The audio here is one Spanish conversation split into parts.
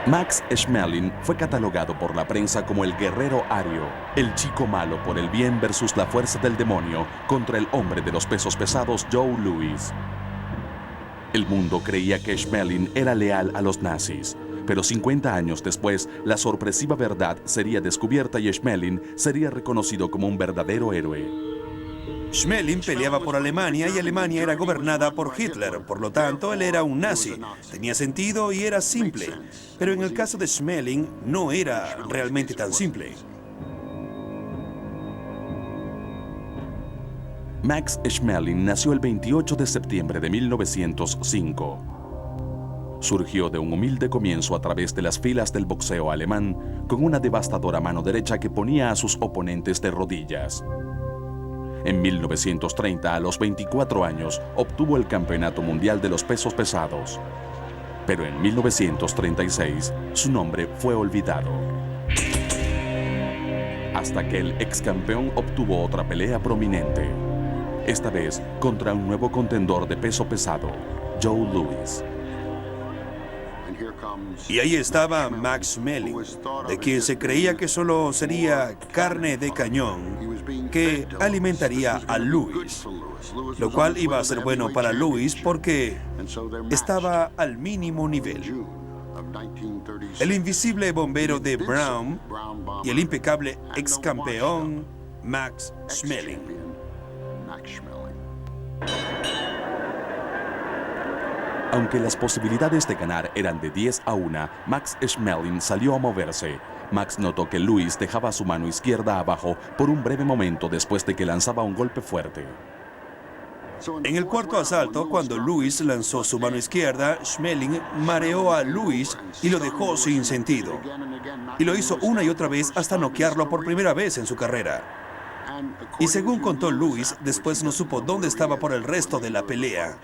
Max Schmeling fue catalogado por la prensa como el guerrero ario, el chico malo por el bien versus la fuerza del demonio contra el hombre de los pesos pesados Joe Louis. El mundo creía que Schmeling era leal a los nazis, pero 50 años después, la sorpresiva verdad sería descubierta y Schmeling sería reconocido como un verdadero héroe. Schmeling peleaba por Alemania y Alemania era gobernada por Hitler, por lo tanto, él era un nazi. Tenía sentido y era simple. Pero en el caso de Schmeling, no era realmente tan simple. Max Schmeling nació el 28 de septiembre de 1905. Surgió de un humilde comienzo a través de las filas del boxeo alemán, con una devastadora mano derecha que ponía a sus oponentes de rodillas. En 1930, a los 24 años, obtuvo el Campeonato Mundial de los Pesos Pesados. Pero en 1936, su nombre fue olvidado. Hasta que el ex campeón obtuvo otra pelea prominente. Esta vez contra un nuevo contendor de peso pesado, Joe Louis. Y ahí estaba Max Schmeling, de quien se creía que solo sería carne de cañón, que alimentaría a Louis, lo cual iba a ser bueno para Louis porque estaba al mínimo nivel. El invisible bombero de Brown y el impecable ex campeón Max Schmeling. Aunque las posibilidades de ganar eran de 10-1, Max Schmeling salió a moverse. Max notó que Louis dejaba su mano izquierda abajo por un breve momento después de que lanzaba un golpe fuerte. En el cuarto asalto, cuando Louis lanzó su mano izquierda, Schmeling mareó a Louis y lo dejó sin sentido. Y lo hizo una y otra vez hasta noquearlo por primera vez en su carrera. Y según contó Louis, después no supo dónde estaba por el resto de la pelea.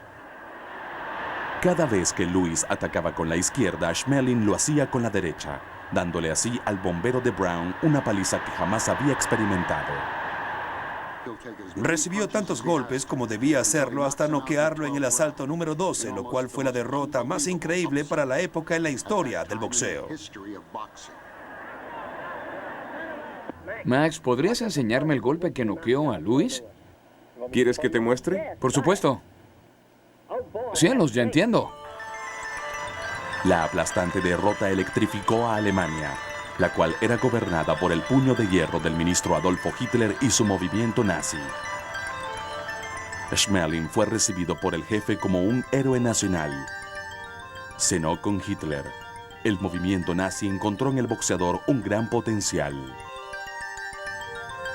Cada vez que Louis atacaba con la izquierda, Schmeling lo hacía con la derecha, dándole así al bombero de Brown una paliza que jamás había experimentado. Recibió tantos golpes como debía hacerlo hasta noquearlo en el asalto número 12, lo cual fue la derrota más increíble para la época en la historia del boxeo. Max, ¿podrías enseñarme el golpe que noqueó a Louis? ¿Quieres que te muestre? Por supuesto. Cielos, ya entiendo. La aplastante derrota electrificó a Alemania, la cual era gobernada por el puño de hierro del ministro Adolfo Hitler y su movimiento nazi. Schmeling fue recibido por el jefe como un héroe nacional. Cenó con Hitler. El movimiento nazi encontró en el boxeador un gran potencial.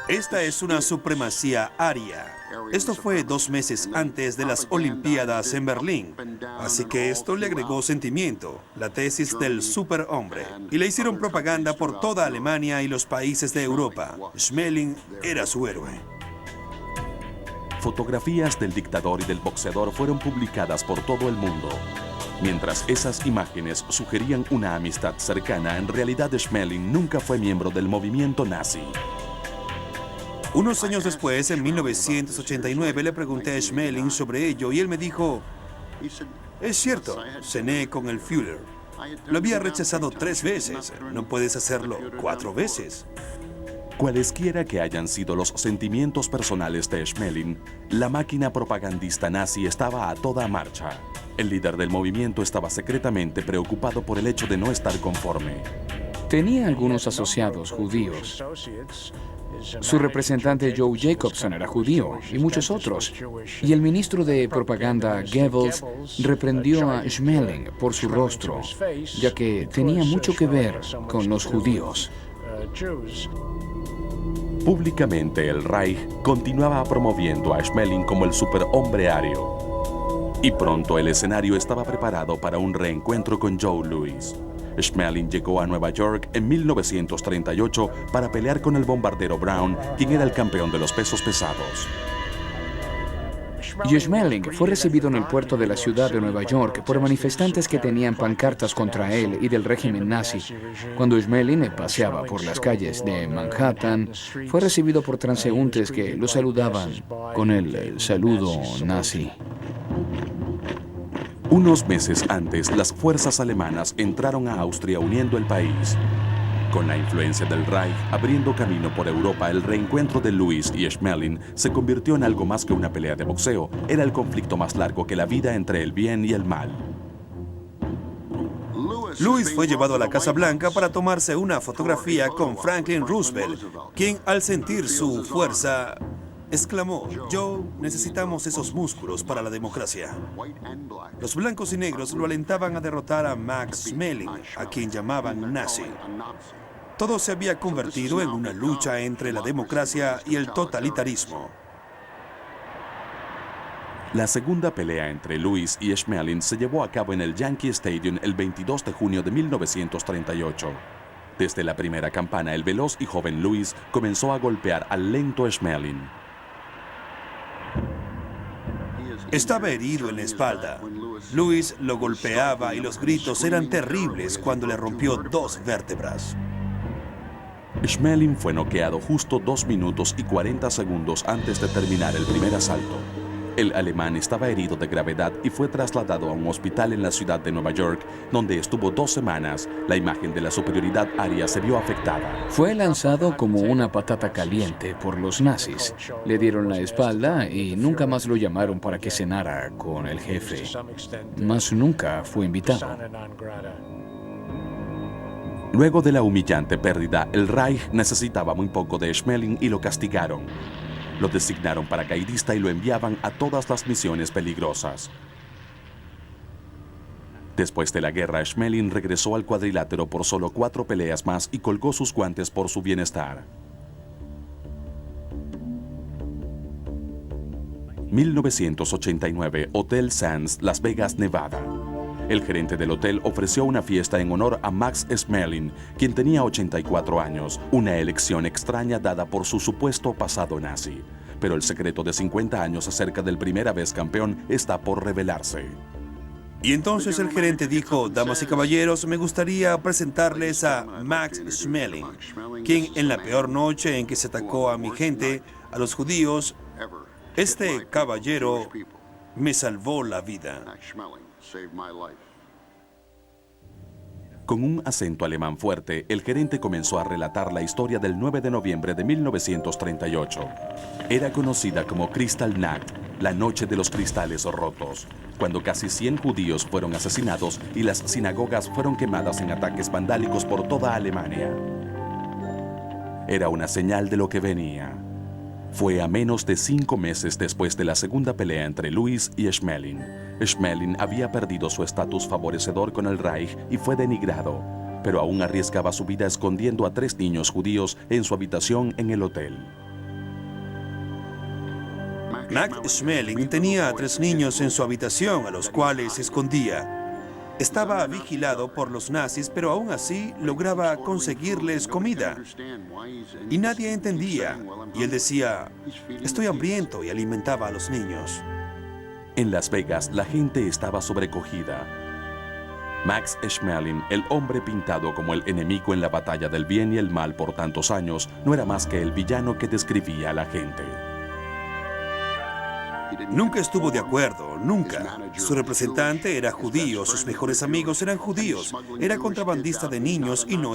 Esta es una supremacía aria. Esto fue 2 meses antes de las Olimpiadas en Berlín. Así que esto le agregó sentimiento, la tesis del superhombre. Y le hicieron propaganda por toda Alemania y los países de Europa. Schmeling era su héroe. Fotografías del dictador y del boxeador fueron publicadas por todo el mundo. Mientras esas imágenes sugerían una amistad cercana, en realidad Schmeling nunca fue miembro del movimiento nazi. Unos años después, en 1989, le pregunté a Schmeling sobre ello y él me dijo, es cierto, cené con el Führer. Lo había rechazado 3 veces, no puedes hacerlo 4 veces. Cualesquiera que hayan sido los sentimientos personales de Schmeling, la máquina propagandista nazi estaba a toda marcha. El líder del movimiento estaba secretamente preocupado por el hecho de no estar conforme. Tenía algunos asociados judíos. Su representante Joe Jacobson era judío y muchos otros. Y el ministro de propaganda Goebbels reprendió a Schmeling por su rostro, ya que tenía mucho que ver con los judíos. Públicamente el Reich continuaba promoviendo a Schmeling como el superhombre ario. Y pronto el escenario estaba preparado para un reencuentro con Joe Louis. Schmeling llegó a Nueva York en 1938 para pelear con el bombardero Brown, quien era el campeón de los pesos pesados. Y Schmeling fue recibido en el puerto de la ciudad de Nueva York por manifestantes que tenían pancartas contra él y del régimen nazi. Cuando Schmeling paseaba por las calles de Manhattan, fue recibido por transeúntes que lo saludaban con el saludo nazi. Unos meses antes, las fuerzas alemanas entraron a Austria uniendo el país. Con la influencia del Reich abriendo camino por Europa, el reencuentro de Louis y Schmeling se convirtió en algo más que una pelea de boxeo. Era el conflicto más largo que la vida entre el bien y el mal. Louis fue llevado a la Casa Blanca para tomarse una fotografía con Franklin Roosevelt, quien al sentir su fuerza exclamó: "Joe, necesitamos esos músculos para la democracia". Los blancos y negros lo alentaban a derrotar a Max Schmeling, a quien llamaban nazi. Todo se había convertido en una lucha entre la democracia y el totalitarismo. La segunda pelea entre Louis y Schmeling se llevó a cabo en el Yankee Stadium el 22 de junio de 1938. Desde la primera campana, el veloz y joven Louis comenzó a golpear al lento Schmeling. Estaba herido en la espalda. Louis lo golpeaba y los gritos eran terribles cuando le rompió 2 vértebras. Schmeling fue noqueado justo 2 minutos y 40 segundos antes de terminar el primer asalto. El alemán estaba herido de gravedad y fue trasladado a un hospital en la ciudad de Nueva York, donde estuvo 2 semanas. La imagen de la superioridad aria se vio afectada. Fue lanzado como una patata caliente por los nazis. Le dieron la espalda y nunca más lo llamaron para que cenara con el jefe. Más nunca fue invitado. Luego de la humillante pérdida, el Reich necesitaba muy poco de Schmeling y lo castigaron. Lo designaron paracaidista y lo enviaban a todas las misiones peligrosas. Después de la guerra, Schmeling regresó al cuadrilátero por solo 4 peleas más y colgó sus guantes por su bienestar. 1989, Hotel Sands, Las Vegas, Nevada. El gerente del hotel ofreció una fiesta en honor a Max Schmeling, quien tenía 84 años, una elección extraña dada por su supuesto pasado nazi. Pero el secreto de 50 años acerca del primera vez campeón está por revelarse. Y entonces el gerente dijo: "Damas y caballeros, me gustaría presentarles a Max Schmeling, quien en la peor noche en que se atacó a mi gente, a los judíos, este caballero me salvó la vida". Con un acento alemán fuerte, el gerente comenzó a relatar la historia del 9 de noviembre de 1938. Era conocida como Kristallnacht, la noche de los cristales rotos, cuando casi 100 judíos fueron asesinados y las sinagogas fueron quemadas en ataques vandálicos por toda Alemania. Era una señal de lo que venía. Fue a menos de 5 meses después de la segunda pelea entre Louis y Schmeling. Schmeling había perdido su estatus favorecedor con el Reich y fue denigrado, pero aún arriesgaba su vida escondiendo a 3 niños judíos en su habitación en el hotel. Max Schmeling tenía a 3 niños en su habitación a los cuales se escondía. Estaba vigilado por los nazis, pero aún así lograba conseguirles comida. Y nadie entendía. Y él decía: "Estoy hambriento", y alimentaba a los niños. En Las Vegas, la gente estaba sobrecogida. Max Schmeling, el hombre pintado como el enemigo en la batalla del bien y el mal por tantos años, no era más que el villano que describía a la gente. Nunca estuvo de acuerdo, nunca. Su representante era judío, sus mejores amigos eran judíos, era contrabandista de niños y no